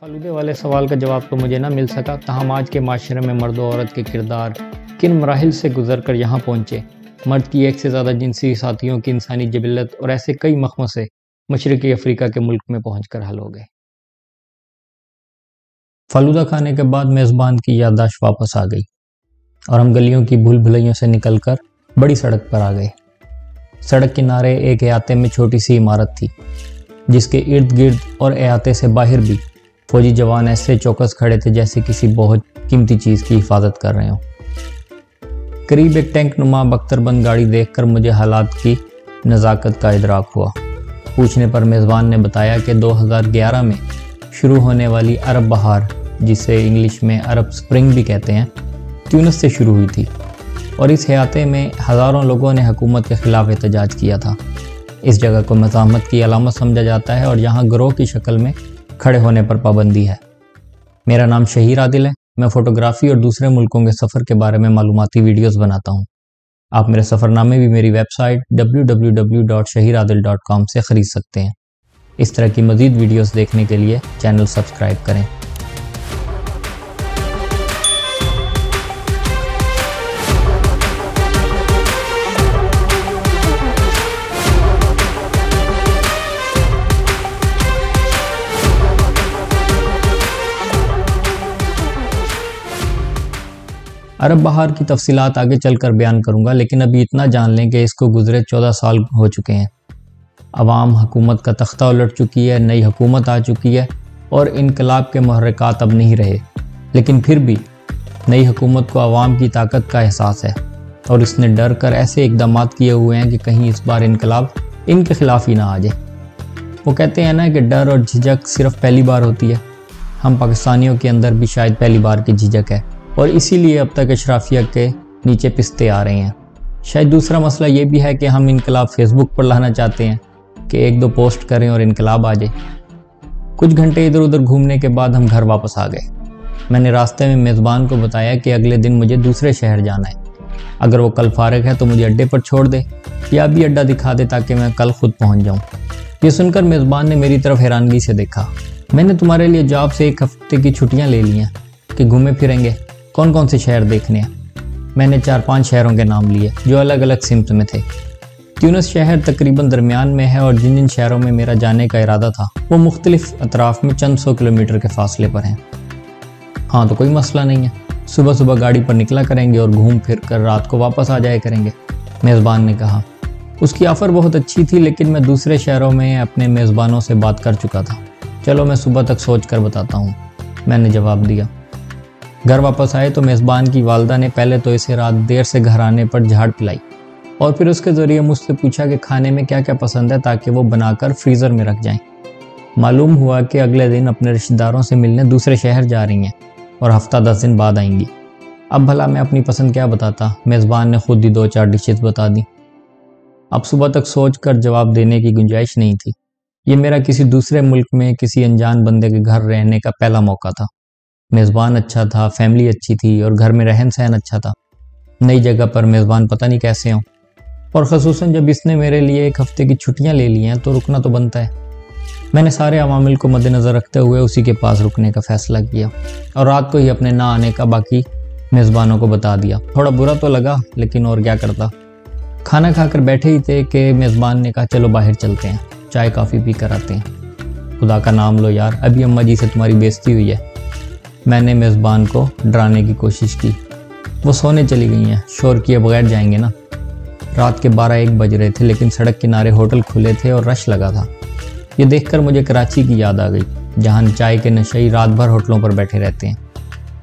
فالودے والے سوال کا جواب تو مجھے نہ مل سکا، تاہم آج کے معاشرے میں مرد و عورت کے کردار کن مراحل سے گزر کر یہاں پہنچے، مرد کی ایک سے زیادہ جنسی ساتھیوں کی انسانی جبلت اور ایسے کئی مخمصے مشرقی افریقہ کے ملک میں پہنچ کر حل ہو گئے۔ فالودہ کھانے کے بعد میزبان کی یادداشت واپس آ گئی اور ہم گلیوں کی بھول بھلائیوں سے نکل کر بڑی سڑک پر آ گئے۔ سڑک کنارے ایک احاطے میں چھوٹی سی عمارت تھی جس کے ارد گرد اور احاطے سے باہر بھی فوجی جوان ایسے چوکس کھڑے تھے جیسے کسی بہت قیمتی چیز کی حفاظت کر رہے ہوں۔ قریب ایک ٹینک نما بختر بند گاڑی دیکھ کر مجھے حالات کی نزاکت کا ادراک ہوا۔ پوچھنے پر میزبان نے بتایا کہ 2011 میں شروع ہونے والی عرب بہار، جسے انگلش میں عرب سپرنگ بھی کہتے ہیں، تیونس سے شروع ہوئی تھی اور اس احاطے میں ہزاروں لوگوں نے حکومت کے خلاف احتجاج کیا تھا۔ اس جگہ کو مزاحمت کی علامت سمجھا جاتا ہے اور یہاں گروہ کی شکل میں کھڑے ہونے پر پابندی ہے۔ میرا نام شہیر عادل ہے۔ میں فوٹوگرافی اور دوسرے ملکوں کے سفر کے بارے میں معلوماتی ویڈیوز بناتا ہوں۔ آپ میرے سفر نامے بھی میری ویب سائٹ www.shahiradil.com سے خرید سکتے ہیں۔ اس طرح کی مزید ویڈیوز دیکھنے کے لیے چینل سبسکرائب کریں۔ عرب بہار کی تفصیلات آگے چل کر بیان کروں گا، لیکن ابھی اتنا جان لیں کہ اس کو گزرے 14 سال ہو چکے ہیں۔ عوام حکومت کا تختہ الٹ چکی ہے، نئی حکومت آ چکی ہے اور انقلاب کے محرکات اب نہیں رہے، لیکن پھر بھی نئی حکومت کو عوام کی طاقت کا احساس ہے اور اس نے ڈر کر ایسے اقدامات کیے ہوئے ہیں کہ کہیں اس بار انقلاب ان کے خلاف ہی نہ آ جائے۔ وہ کہتے ہیں نا کہ ڈر اور جھجک صرف پہلی بار ہوتی ہے۔ ہم پاکستانیوں کے اندر بھی شاید پہلی بار کی جھجک ہے اور اسی لیے اب تک اشرافیہ کے نیچے پستے آ رہے ہیں۔ شاید دوسرا مسئلہ یہ بھی ہے کہ ہم انقلاب فیس بک پر لانا چاہتے ہیں کہ ایک دو پوسٹ کریں اور انقلاب آ جائے۔ کچھ گھنٹے ادھر ادھر گھومنے کے بعد ہم گھر واپس آ گئے۔ میں نے راستے میں میزبان کو بتایا کہ اگلے دن مجھے دوسرے شہر جانا ہے، اگر وہ کل فارغ ہے تو مجھے اڈے پر چھوڑ دے یا ابھی اڈا دکھا دے تاکہ میں کل خود پہنچ جاؤں۔ یہ سن کر میزبان نے میری طرف حیرانگی سے دیکھا۔ میں نے تمہارے لیے جاب سے 1 ہفتے کی چھٹیاں لے لی ہیں کہ گھومے پھریں گے، کون کون سے شہر دیکھنے ہیں۔ میں نے 4-5 شہروں کے نام لیے جو الگ الگ سمت میں تھے۔ تیونس شہر تقریباً درمیان میں ہے اور جن شہروں میں میرا جانے کا ارادہ تھا وہ مختلف اطراف میں چند 100 کلومیٹر کے فاصلے پر ہیں۔ ہاں تو کوئی مسئلہ نہیں ہے، صبح صبح گاڑی پر نکلا کریں گے اور گھوم پھر کر رات کو واپس آ جایا کریں گے، میزبان نے کہا۔ اس کی آفر بہت اچھی تھی، لیکن میں دوسرے شہروں میں اپنے میزبانوں سے بات کر چکا تھا۔ چلو میں صبح تک سوچ کر بتاتا ہوں، میں نے جواب دیا۔ گھر واپس آئے تو میزبان کی والدہ نے پہلے تو اسے رات دیر سے گھر آنے پر جھاڑ پلائی اور پھر اس کے ذریعے مجھ سے پوچھا کہ کھانے میں کیا کیا پسند ہے تاکہ وہ بنا کر فریزر میں رکھ جائیں۔ معلوم ہوا کہ اگلے دن اپنے رشتہ داروں سے ملنے دوسرے شہر جا رہی ہیں اور ہفتہ 10 دن بعد آئیں گی۔ اب بھلا میں اپنی پسند کیا بتاتا، میزبان نے خود ہی 2-4 ڈشز بتا دی۔ اب صبح تک سوچ کر جواب دینے کی گنجائش نہیں تھی۔ یہ میرا کسی دوسرے ملک میں کسی انجان بندے کے گھر رہنے کا پہلا موقع تھا۔ میزبان اچھا تھا، فیملی اچھی تھی اور گھر میں رہن سہن اچھا تھا۔ نئی جگہ پر میزبان پتہ نہیں کیسے ہوں، اور خصوصاً جب اس نے میرے لیے 1 ہفتے کی چھٹیاں لے لی ہیں تو رکنا تو بنتا ہے۔ میں نے سارے عوامل کو مد نظر رکھتے ہوئے اسی کے پاس رکنے کا فیصلہ کیا اور رات کو ہی اپنے نہ آنے کا باقی میزبانوں کو بتا دیا۔ تھوڑا برا تو لگا، لیکن اور کیا کرتا۔ کھانا کھا کر بیٹھے ہی تھے کہ میزبان نے کہا چلو باہر چلتے ہیں، چائے کافی پی کر آتے ہیں۔ خدا کا نام لو یار، ابھی اماں جی سے تمہاری بےزتی ہوئی ہے۔ میں نے میزبان کو ڈرانے کی کوشش کی۔ وہ سونے چلی گئی ہیں، شور کیے بغیر جائیں گے نا۔ رات کے 12-1 بج رہے تھے، لیکن سڑک کنارے ہوٹل کھلے تھے اور رش لگا تھا۔ یہ دیکھ کر مجھے کراچی کی یاد آ گئی، جہاں چائے کے نشئی رات بھر ہوٹلوں پر بیٹھے رہتے ہیں۔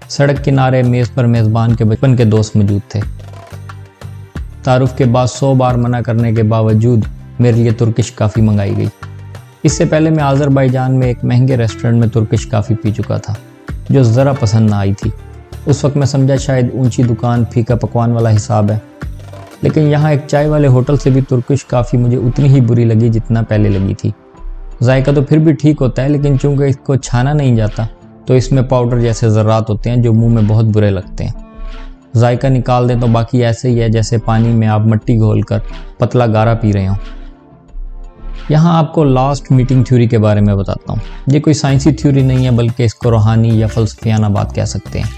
سڑک کنارے میز پر میزبان کے بچپن کے دوست موجود تھے۔ تعارف کے بعد 100 بار منع کرنے کے باوجود میرے لیے ترکش کافی منگائی گئی۔ اس سے پہلے میں آذربائیجان میں ایک مہنگے ریسٹورنٹ میں ترکش کافی پی چکا تھا جو ذرا پسند نہ آئی تھی۔ اس وقت میں سمجھا شاید اونچی دکان پھیکا پکوان والا حساب ہے، لیکن یہاں ایک چائے والے ہوٹل سے بھی ترکش کافی مجھے اتنی ہی بری لگی جتنا پہلے لگی تھی۔ ذائقہ تو پھر بھی ٹھیک ہوتا ہے، لیکن چونکہ اس کو چھانا نہیں جاتا تو اس میں پاؤڈر جیسے ذرات ہوتے ہیں جو منہ میں بہت برے لگتے ہیں۔ ذائقہ نکال دیں تو باقی ایسے ہی ہے جیسے پانی میں آپ مٹی گھول کر پتلا گارا پی رہے ہوں۔ یہاں آپ کو لاسٹ میٹنگ تھیوری کے بارے میں بتاتا ہوں۔ یہ کوئی سائنسی تھیوری نہیں ہے، بلکہ اس کو روحانی یا فلسفیانہ بات کہہ سکتے ہیں۔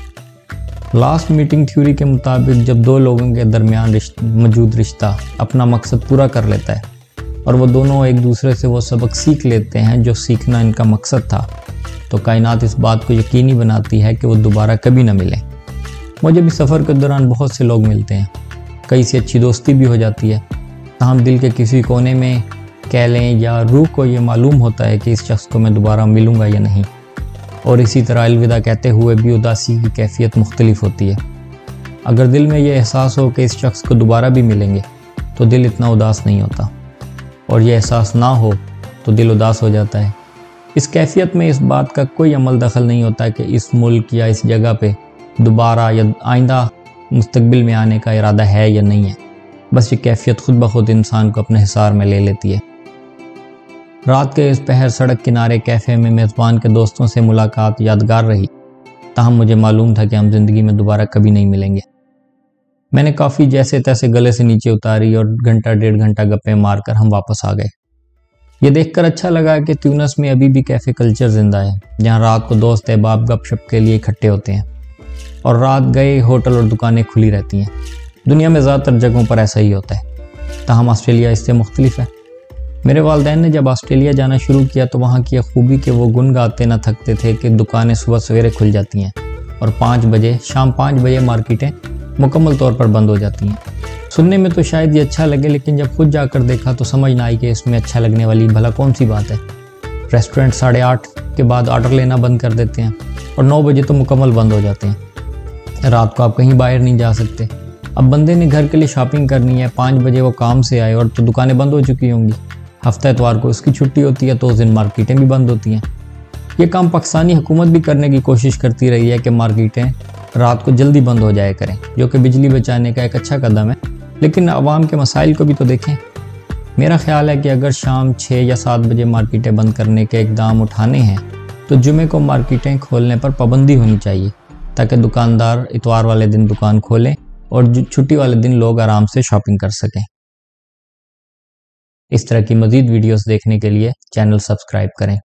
لاسٹ میٹنگ تھیوری کے مطابق جب دو لوگوں کے درمیان موجود رشتہ اپنا مقصد پورا کر لیتا ہے اور وہ دونوں ایک دوسرے سے وہ سبق سیکھ لیتے ہیں جو سیکھنا ان کا مقصد تھا، تو کائنات اس بات کو یقینی بناتی ہے کہ وہ دوبارہ کبھی نہ ملیں۔ مجھے بھی سفر کے دوران بہت سے لوگ ملتے ہیں، کئی سے اچھی دوستی بھی ہو جاتی ہے، تاہم دل کے کسی کونے میں کہہ لیں یا روح کو یہ معلوم ہوتا ہے کہ اس شخص کو میں دوبارہ ملوں گا یا نہیں، اور اسی طرح الوداع کہتے ہوئے بھی اداسی کی کیفیت مختلف ہوتی ہے۔ اگر دل میں یہ احساس ہو کہ اس شخص کو دوبارہ بھی ملیں گے تو دل اتنا اداس نہیں ہوتا، اور یہ احساس نہ ہو تو دل اداس ہو جاتا ہے۔ اس کیفیت میں اس بات کا کوئی عمل دخل نہیں ہوتا کہ اس ملک یا اس جگہ پہ دوبارہ یا آئندہ مستقبل میں آنے کا ارادہ ہے یا نہیں ہے، بس یہ کیفیت خود بخود انسان کو اپنے حصار میں لے لیتی ہے۔ رات کے اس پہر سڑک کنارے کیفے میں میزبان کے دوستوں سے ملاقات یادگار رہی، تاہم مجھے معلوم تھا کہ ہم زندگی میں دوبارہ کبھی نہیں ملیں گے۔ میں نے کافی جیسے تیسے گلے سے نیچے اتاری اور گھنٹہ ڈیڑھ گھنٹہ گپیں مار کر ہم واپس آ گئے۔ یہ دیکھ کر اچھا لگا کہ تیونس میں ابھی بھی کیفے کلچر زندہ ہے، جہاں رات کو دوست احباب گپ شپ کے لیے اکٹھے ہوتے ہیں، اور رات گئے ہوٹل اور دکانیں کھلی رہتی ہیں۔ دنیا میں زیادہ تر جگہوں پر ایسا ہی ہوتا ہے، تاہم آسٹریلیا اس سے مختلف ہے۔ میرے والدین نے جب آسٹریلیا جانا شروع کیا تو وہاں کی خوبی کہ وہ گن گاتے نہ تھکتے تھے کہ دکانیں صبح سویرے کھل جاتی ہیں اور شام 5 بجے مارکیٹیں مکمل طور پر بند ہو جاتی ہیں۔ سننے میں تو شاید یہ اچھا لگے، لیکن جب خود جا کر دیکھا تو سمجھ نہ آئی کہ اس میں اچھا لگنے والی بھلا کون سی بات ہے۔ ریسٹورنٹ 8:30 کے بعد آرڈر لینا بند کر دیتے ہیں اور 9 بجے تو مکمل بند ہو جاتے ہیں۔ رات کو آپ کہیں باہر نہیں جا سکتے۔ اب بندے نے گھر کے لیے شاپنگ کرنی ہے، 5 بجے وہ کام سے آئے اور تو دکانیں بند ہو چکی ہوں گی۔ ہفتہ اتوار کو اس کی چھٹی ہوتی ہے تو اس دن مارکیٹیں بھی بند ہوتی ہیں۔ یہ کام پاکستانی حکومت بھی کرنے کی کوشش کرتی رہی ہے کہ مارکیٹیں رات کو جلدی بند ہو جائے کریں، جو کہ بجلی بچانے کا ایک اچھا قدم ہے، لیکن عوام کے مسائل کو بھی تو دیکھیں۔ میرا خیال ہے کہ اگر شام 6 یا 7 بجے مارکیٹیں بند کرنے کے اقدام اٹھانے ہیں تو جمعے کو مارکیٹیں کھولنے پر پابندی ہونی چاہیے، تاکہ دکاندار اتوار والے دن دکان کھولیں اور چھٹی والے دن لوگ آرام سے شاپنگ کر سکیں۔ اس طرح کی مزید ویڈیوز دیکھنے کے لیے چینل سبسکرائب کریں۔